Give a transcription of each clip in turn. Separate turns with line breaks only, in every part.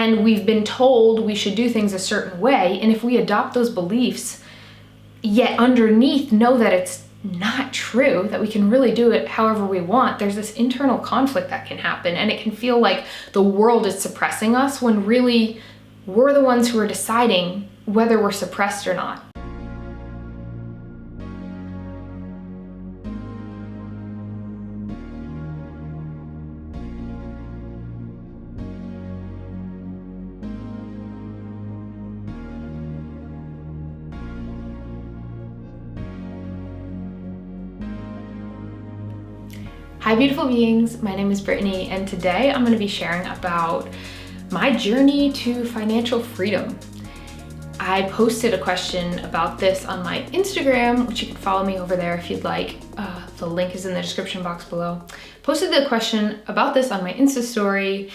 and we've been told we should do things a certain way. And if we adopt those beliefs, yet underneath know that it's not true, that we can really do it however we want, there's this internal conflict that can happen. And it can feel like the world is suppressing us when really we're the ones who are deciding whether we're suppressed or not. Hi beautiful beings, my name is Brittany, and today I'm going to be sharing about my journey to financial freedom. I posted a question about this on my Instagram, which you can follow me over there if you'd like. The link is in the description box below. Posted the question about this on my Insta story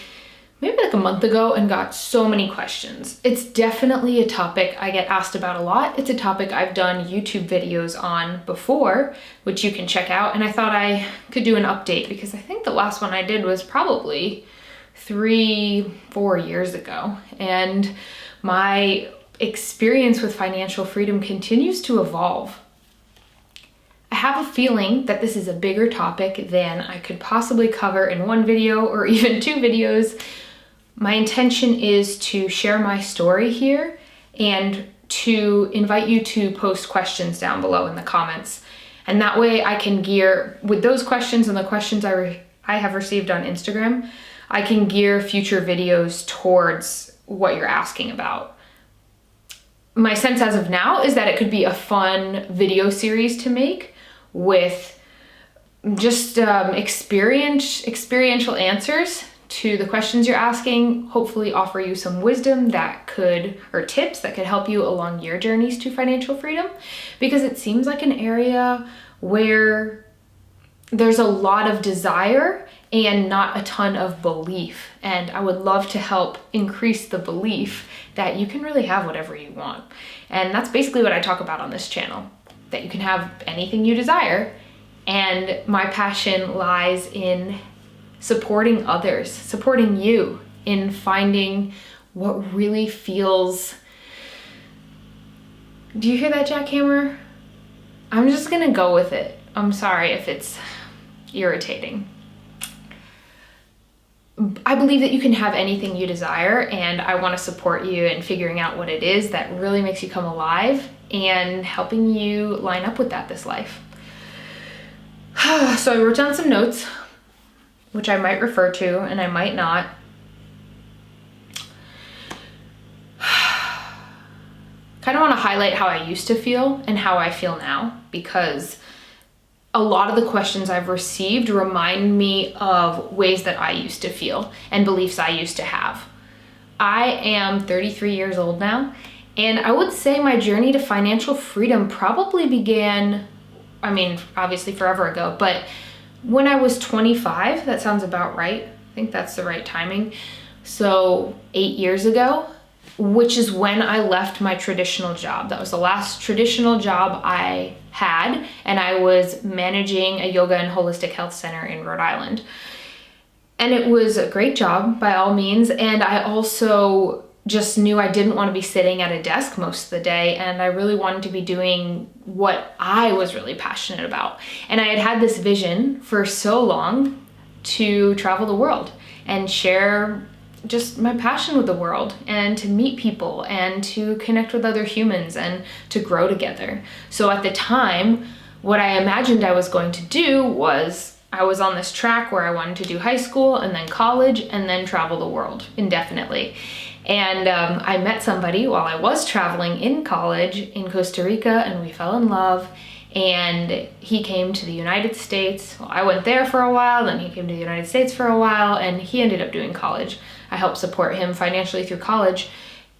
maybe like a month ago and got so many questions. It's definitely a topic I get asked about a lot. It's a topic I've done YouTube videos on before, which you can check out. And I thought I could do an update because I think the last one I did was probably 3-4 years ago. And my experience with financial freedom continues to evolve. I have a feeling that this is a bigger topic than I could possibly cover in one video or even 2 videos. My intention is to share my story here and to invite you to post questions down below in the comments. And that way I can gear, with those questions and the questions I have received on Instagram, I can gear future videos towards what you're asking about. My sense as of now is that it could be a fun video series to make with just experiential answers to the questions you're asking, hopefully offer you some wisdom or tips that could help you along your journeys to financial freedom, because it seems like an area where there's a lot of desire and not a ton of belief. And I would love to help increase the belief that you can really have whatever you want. And that's basically what I talk about on this channel, that you can have anything you desire. And my passion lies in supporting others, supporting you in finding what really feels... Do you hear that jackhammer? I'm just gonna go with it. I'm sorry if it's irritating. I believe that you can have anything you desire, and I want to support you in figuring out what it is that really makes you come alive and helping you line up with that this life. So I wrote down some notes, which I might refer to and I might not. Kind of want to highlight how I used to feel and how I feel now, because a lot of the questions I've received remind me of ways that I used to feel and beliefs I used to have. I am 33 years old now, and I would say my journey to financial freedom probably began, obviously forever ago, but when I was 25, that sounds about right. I think that's the right timing. So 8 years ago, which is when I left my traditional job. That was the last traditional job I had, and I was managing a yoga and holistic health center in Rhode Island. And it was a great job by all means, and I also just knew I didn't want to be sitting at a desk most of the day, and I really wanted to be doing what I was really passionate about. And I had had this vision for so long to travel the world and share just my passion with the world, and to meet people and to connect with other humans and to grow together. So at the time, what I imagined I was going to do was I was on this track where I wanted to do high school and then college and then travel the world indefinitely. And I met somebody while I was traveling in college in Costa Rica, and we fell in love, and he came to the United States. Well, I went there for a while, then he came to the United States for a while, and he ended up doing college. I helped support him financially through college,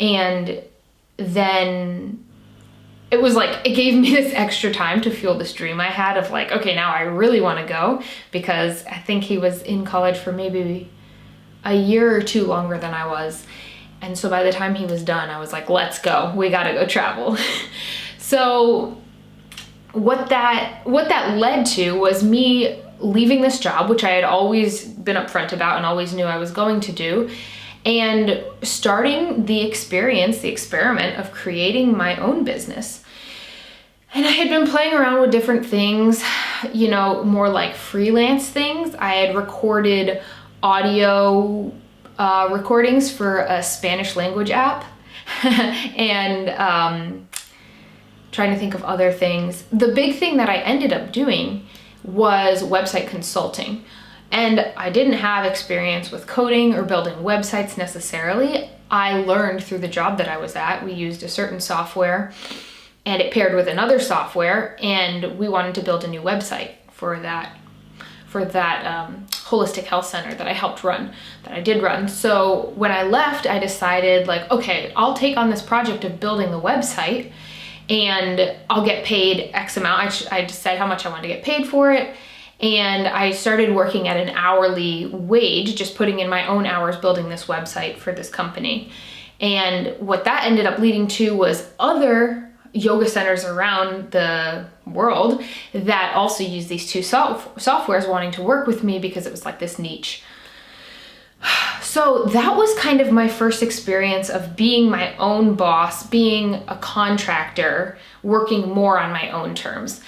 and then it was like, it gave me this extra time to fuel this dream I had of like, okay, now I really want to go, because I think he was in college for maybe a year or 2 longer than I was. And so by the time he was done, I was like, let's go, we gotta go travel. So what that led to was me leaving this job, which I had always been upfront about and always knew I was going to do, and starting the experiment of creating my own business. And I had been playing around with different things, more like freelance things. I had recorded audio recordings for a Spanish language app and trying to think of other things. The big thing that I ended up doing was website consulting. And I didn't have experience with coding or building websites necessarily. I learned through the job that I was at. We used a certain software and it paired with another software, and we wanted to build a new website for that holistic health center that I did run. So when I left, I decided okay, I'll take on this project of building the website and I'll get paid X amount. I decided how much I wanted to get paid for it. And I started working at an hourly wage, just putting in my own hours building this website for this company. And what that ended up leading to was other yoga centers around the world that also use these two softwares wanting to work with me because it was like this niche. So that was kind of my first experience of being my own boss, being a contractor, working more on my own terms.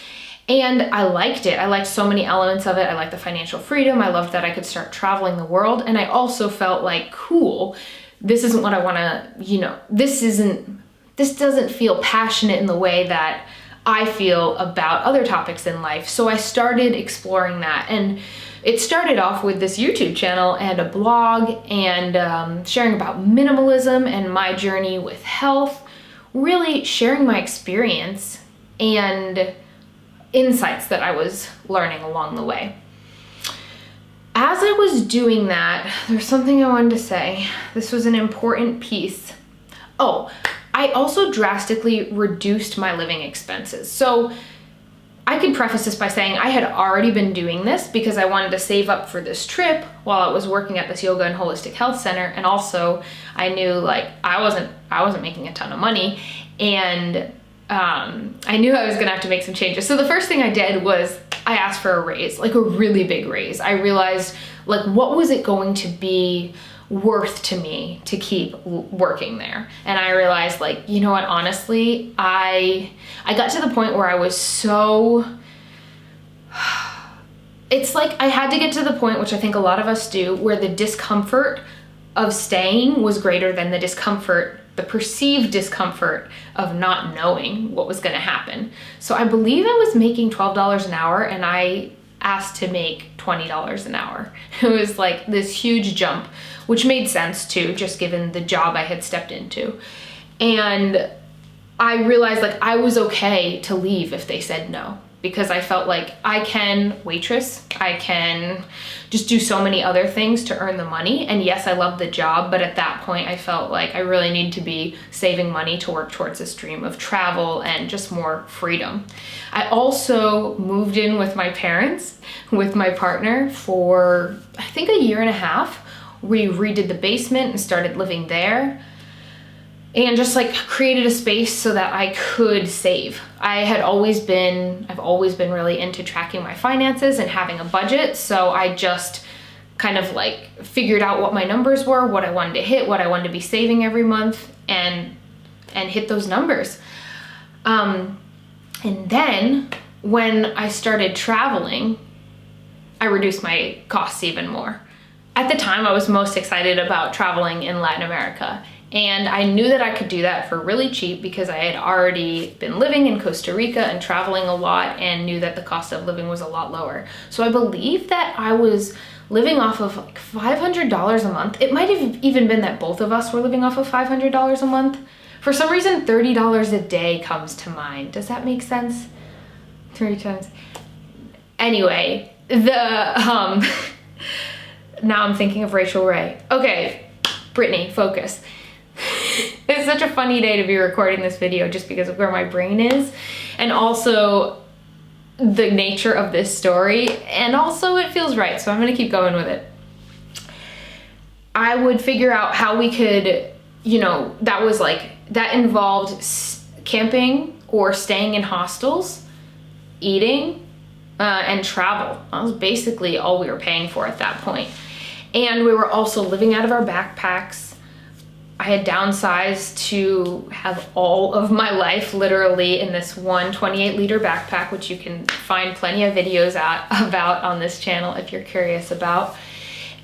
And I liked it. I liked so many elements of it. I liked the financial freedom. I loved that I could start traveling the world. And I also felt like, cool, this isn't what I want to, this doesn't feel passionate in the way that I feel about other topics in life. So I started exploring that. And it started off with this YouTube channel and a blog and sharing about minimalism and my journey with health, really sharing my experience and insights that I was learning along the way. As I was doing that, there's something I wanted to say. This was an important piece. Oh, I also drastically reduced my living expenses. So I could preface this by saying I had already been doing this because I wanted to save up for this trip while I was working at this yoga and holistic health center. And also I knew I wasn't making a ton of money, and I knew I was gonna have to make some changes. So the first thing I did was I asked for a raise, a really big raise. I realized what was it going to be worth to me to keep working there. And I realized you know what, honestly, I got to the point where I was so, it's I had to get to the point, which I think a lot of us do, where the discomfort of staying was greater than the perceived discomfort of not knowing what was going to happen. So I believe I was making $12 an hour and I asked to make $20 an hour. It was this huge jump, which made sense too, just given the job I had stepped into. And I realized I was okay to leave if they said no, because I felt I can waitress, I can just do so many other things to earn the money. And yes, I love the job, but at that point I felt I really need to be saving money to work towards this dream of travel and just more freedom. I also moved in with my parents, with my partner, for I think a year and a half. We redid the basement and started living there, and just created a space so that I could save. I've always been really into tracking my finances and having a budget. So I just kind of figured out what my numbers were, what I wanted to hit, what I wanted to be saving every month, and hit those numbers. And then when I started traveling, I reduced my costs even more. At the time, I was most excited about traveling in Latin America. And I knew that I could do that for really cheap because I had already been living in Costa Rica and traveling a lot, and knew that the cost of living was a lot lower. So I believe that I was living off of $500 a month. It might have even been that both of us were living off of $500 a month. For some reason, $30 a day comes to mind. Does that make sense? 3 times. Anyway, now I'm thinking of Rachel Ray. Okay, Brittany, focus. It's such a funny day to be recording this video just because of where my brain is, and also the nature of this story, and also it feels right, so I'm gonna keep going with it. I would figure out how we could, that involved camping or staying in hostels, eating, and travel. That was basically all we were paying for at that point. And we were also living out of our backpacks. I had downsized to have all of my life literally in this one 28-liter backpack, which you can find plenty of videos about on this channel if you're curious about.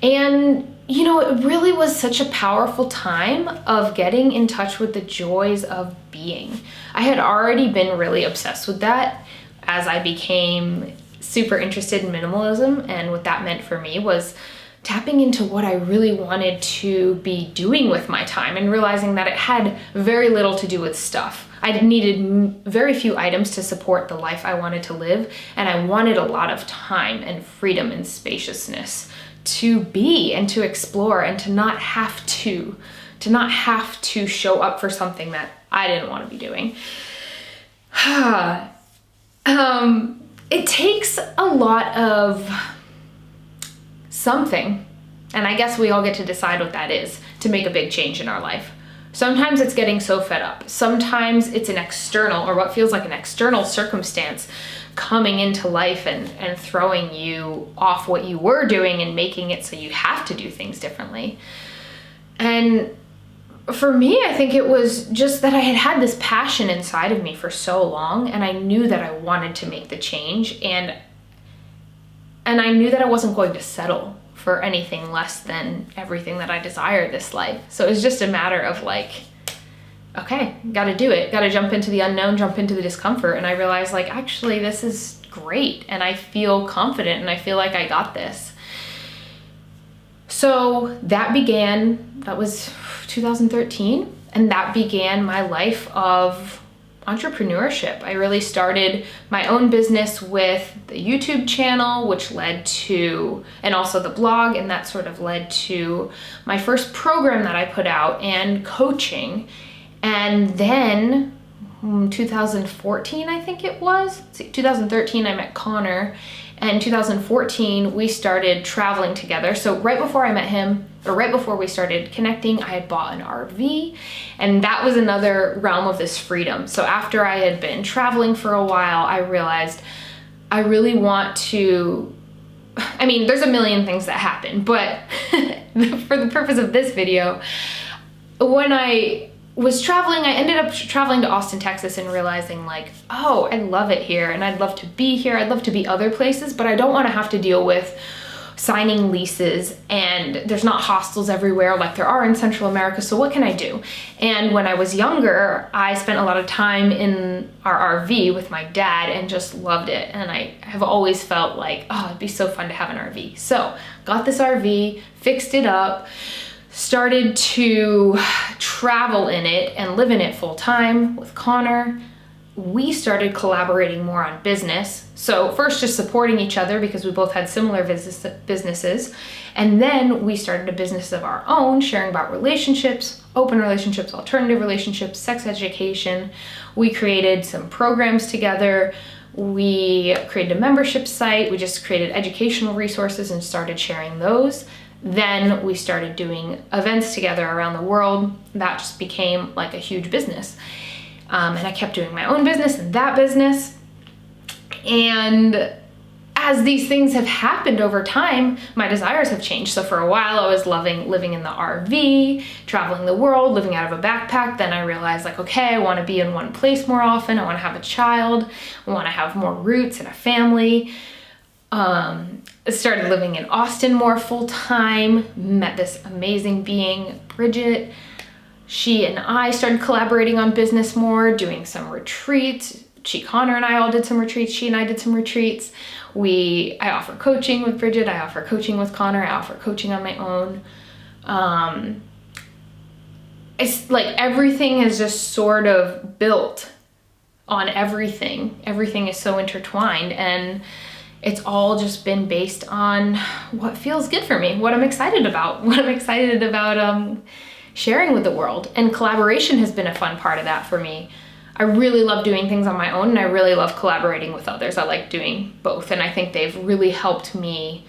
And you know, it really was such a powerful time of getting in touch with the joys of being. I had already been really obsessed with that as I became super interested in minimalism, and what that meant for me was tapping into what I really wanted to be doing with my time and realizing that it had very little to do with stuff. I needed very few items to support the life I wanted to live, and I wanted a lot of time and freedom and spaciousness to be and to explore and to not have to show up for something that I didn't want to be doing. It takes a lot of something, and I guess we all get to decide what that is, to make a big change in our life. Sometimes it's getting so fed up. Sometimes it's an external, or what feels like an external circumstance coming into life and throwing you off what you were doing and making it so you have to do things differently. And for me, I think it was just that I had had this passion inside of me for so long, and I knew that I wanted to make the change, and I knew that I wasn't going to settle for anything less than everything that I desired this life. So it was just a matter of like, okay, gotta do it. Gotta jump into the unknown, jump into the discomfort. And I realized like, actually, this is great. And I feel confident and I feel like I got this. So that was 2013. And that began my life of entrepreneurship. I really started my own business with the YouTube channel, which led to, and also the blog, and that sort of led to my first program that I put out and coaching. And then 2014, I think it was, 2013, I met Connor, and 2014, we started traveling together. So right before I met him, or right before we started connecting, I had bought an RV, and that was another realm of this freedom. So after I had been traveling for a while, I realized I really want to, I mean, there's a million things that happen, but for the purpose of this video, when I was traveling, I ended up traveling to Austin, Texas, and realizing like, oh, I love it here, and I'd love to be here. I'd love to be other places, but I don't want to have to deal with signing leases, and there's not hostels everywhere like there are in Central America, so what can I do? And when I was younger, I spent a lot of time in our RV with my dad and just loved it, and I have always felt like, oh, it'd be so fun to have an RV. So got this RV, fixed it up, started to travel in it and live in it full time with Connor. We started collaborating more on business. So first just supporting each other because we both had similar businesses. And then we started a business of our own, sharing about relationships, open relationships, alternative relationships, sex education. We created some programs together. We created a membership site. We just created educational resources and started sharing those. Then we started doing events together around the world. That just became like a huge business. And I kept doing my own business and that business. And as these things have happened over time, my desires have changed. So for a while I was loving living in the RV, traveling the world, living out of a backpack. Then I realized like, okay, I want to be in one place more often. I want to have a child. I want to have more roots and a family. I started living in Austin more full time, met this amazing being, Bridget. She and I started collaborating on business more, doing some retreats. Connor and I all did some retreats. She and I did some retreats. I offer coaching with Bridget. I offer coaching with Connor. I offer coaching on my own. It's like everything is just sort of built on everything. Everything is so intertwined, and it's all just been based on what feels good for me, what I'm excited about, sharing with the world. And collaboration has been a fun part of that for me. I really love doing things on my own, and I really love collaborating with others. I like doing both, and I think they've really helped me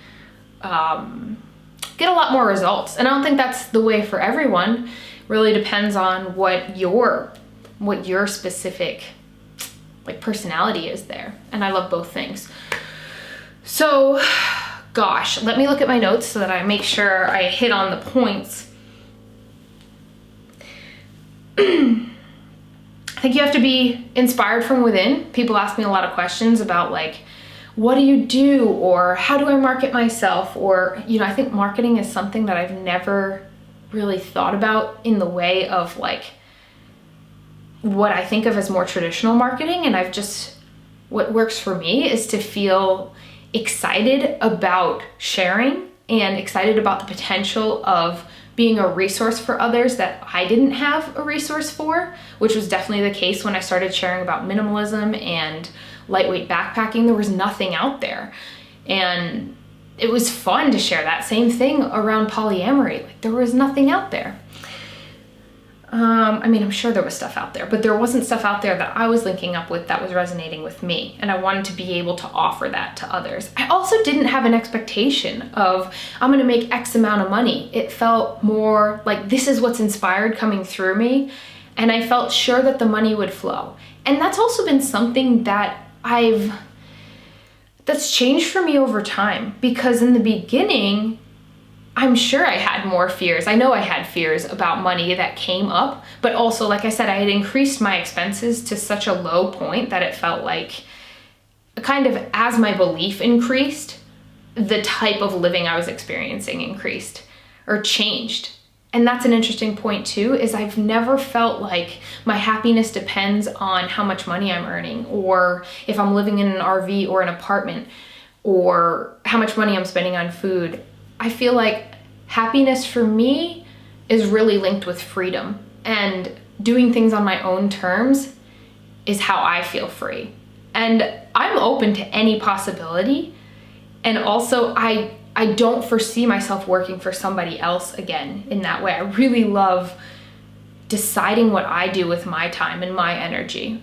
get a lot more results. And I don't think that's the way for everyone. It really depends on what your specific like personality is there. And I love both things. So Gosh, let me look at my notes so that I make sure I hit on the points. I think you have to be inspired from within. People ask me a lot of questions about like, what do you do? Or how do I market myself? Or, you know, I think marketing is something that I've never really thought about in the way of like what I think of as more traditional marketing. And what works for me is to feel excited about sharing and excited about the potential of being a resource for others that I didn't have a resource for, which was definitely the case when I started sharing about minimalism and lightweight backpacking. There was nothing out there. And it was fun to share that same thing around polyamory. Like, there was nothing out there. I mean, I'm sure there was stuff out there, but there wasn't stuff out there that I was linking up with that was resonating with me. And I wanted to be able to offer that to others. I also didn't have an expectation of, I'm going to make X amount of money. It felt more like this is what's inspired coming through me. And I felt sure that the money would flow. And that's also been something that that's changed for me over time, because in the beginning, I'm sure I had more fears. I know I had fears about money that came up, but also, like I said, I had increased my expenses to such a low point that it felt like kind of as my belief increased, the type of living I was experiencing increased or changed. And that's an interesting point too, is I've never felt like my happiness depends on how much money I'm earning, or if I'm living in an RV or an apartment, or how much money I'm spending on food. I feel like happiness for me is really linked with freedom, and doing things on my own terms is how I feel free. And I'm open to any possibility. And also I don't foresee myself working for somebody else again in that way. I really love deciding what I do with my time and my energy.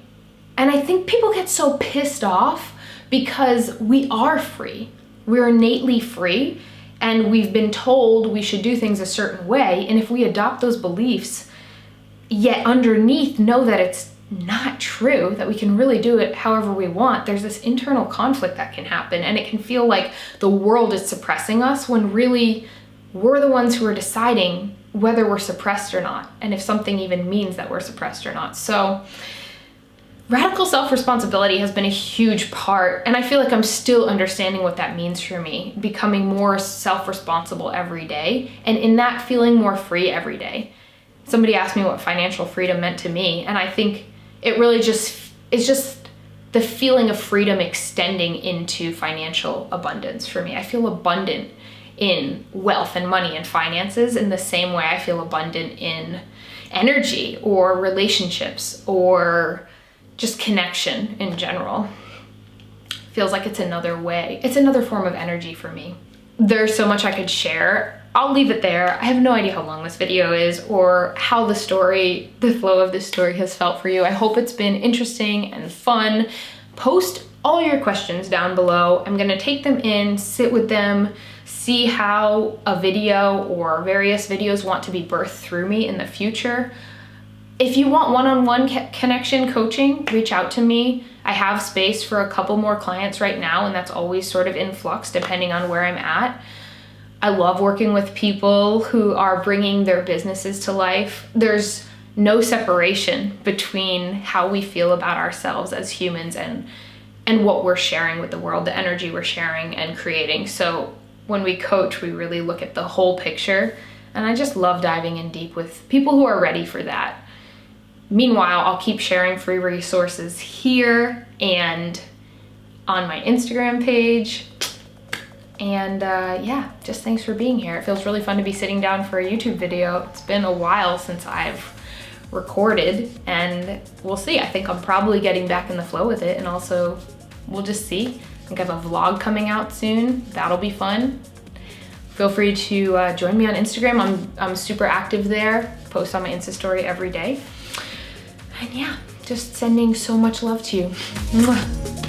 And I think people get so pissed off because we are free. We're innately free. And we've been told we should do things a certain way. And if we adopt those beliefs, yet underneath know that it's not true, that we can really do it however we want, there's this internal conflict that can happen. And it can feel like the world is suppressing us when really we're the ones who are deciding whether we're suppressed or not. And if something even means that we're suppressed or not. So radical self-responsibility has been a huge part, and I feel like I'm still understanding what that means for me, becoming more self-responsible every day, and in that feeling more free every day. Somebody asked me what financial freedom meant to me, and I think it really it's just the feeling of freedom extending into financial abundance for me. I feel abundant in wealth and money and finances in the same way I feel abundant in energy or relationships or just connection in general. Feels like it's another way. It's another form of energy for me. There's so much I could share. I'll leave it there. I have no idea how long this video is or how the flow of this story has felt for you. I hope it's been interesting and fun. Post all your questions down below. I'm gonna take them in, sit with them, see how a video or various videos want to be birthed through me in the future. If you want one-on-one connection coaching, reach out to me. I have space for a couple more clients right now, and that's always sort of in flux depending on where I'm at. I love working with people who are bringing their businesses to life. There's no separation between how we feel about ourselves as humans and what we're sharing with the world, the energy we're sharing and creating. So when we coach, we really look at the whole picture, and I just love diving in deep with people who are ready for that. Meanwhile, I'll keep sharing free resources here and on my Instagram page. And yeah, just thanks for being here. It feels really fun to be sitting down for a YouTube video. It's been a while since I've recorded, and we'll see. I think I'm probably getting back in the flow with it, and also we'll just see. I think I have a vlog coming out soon. That'll be fun. Feel free to join me on Instagram. I'm super active there. Post on my Insta story every day. And yeah, just sending so much love to you. Mwah.